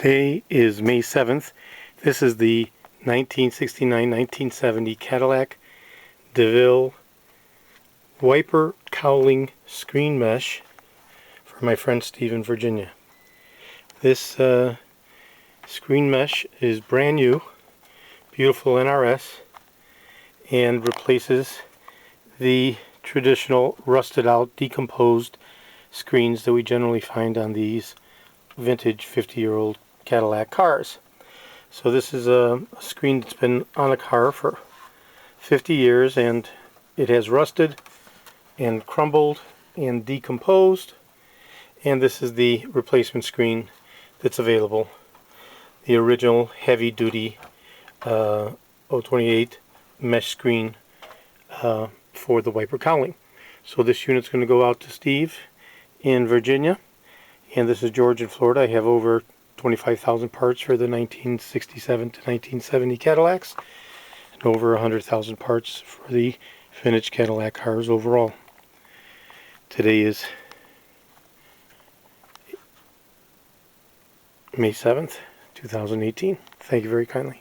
Today is May 7th. This is the 1969-1970 Cadillac DeVille wiper cowling screen mesh for my friend Steve in Virginia. This screen mesh is brand new, beautiful NRS, and replaces the traditional rusted out, decomposed screens that we generally find on these vintage 50-year-old Cadillac cars. So this is a screen that's been on a car for 50 years, and it has rusted and crumbled and decomposed, and this is the replacement screen that's available, the original heavy-duty 028 mesh screen for the wiper cowling. So this unit's going to go out to Steve in Virginia, and this is George in Florida. I have over 25,000 parts for the 1967 to 1970 Cadillacs, and over 100,000 parts for the vintage Cadillac cars overall. Today is May 7th, 2018. Thank you very kindly.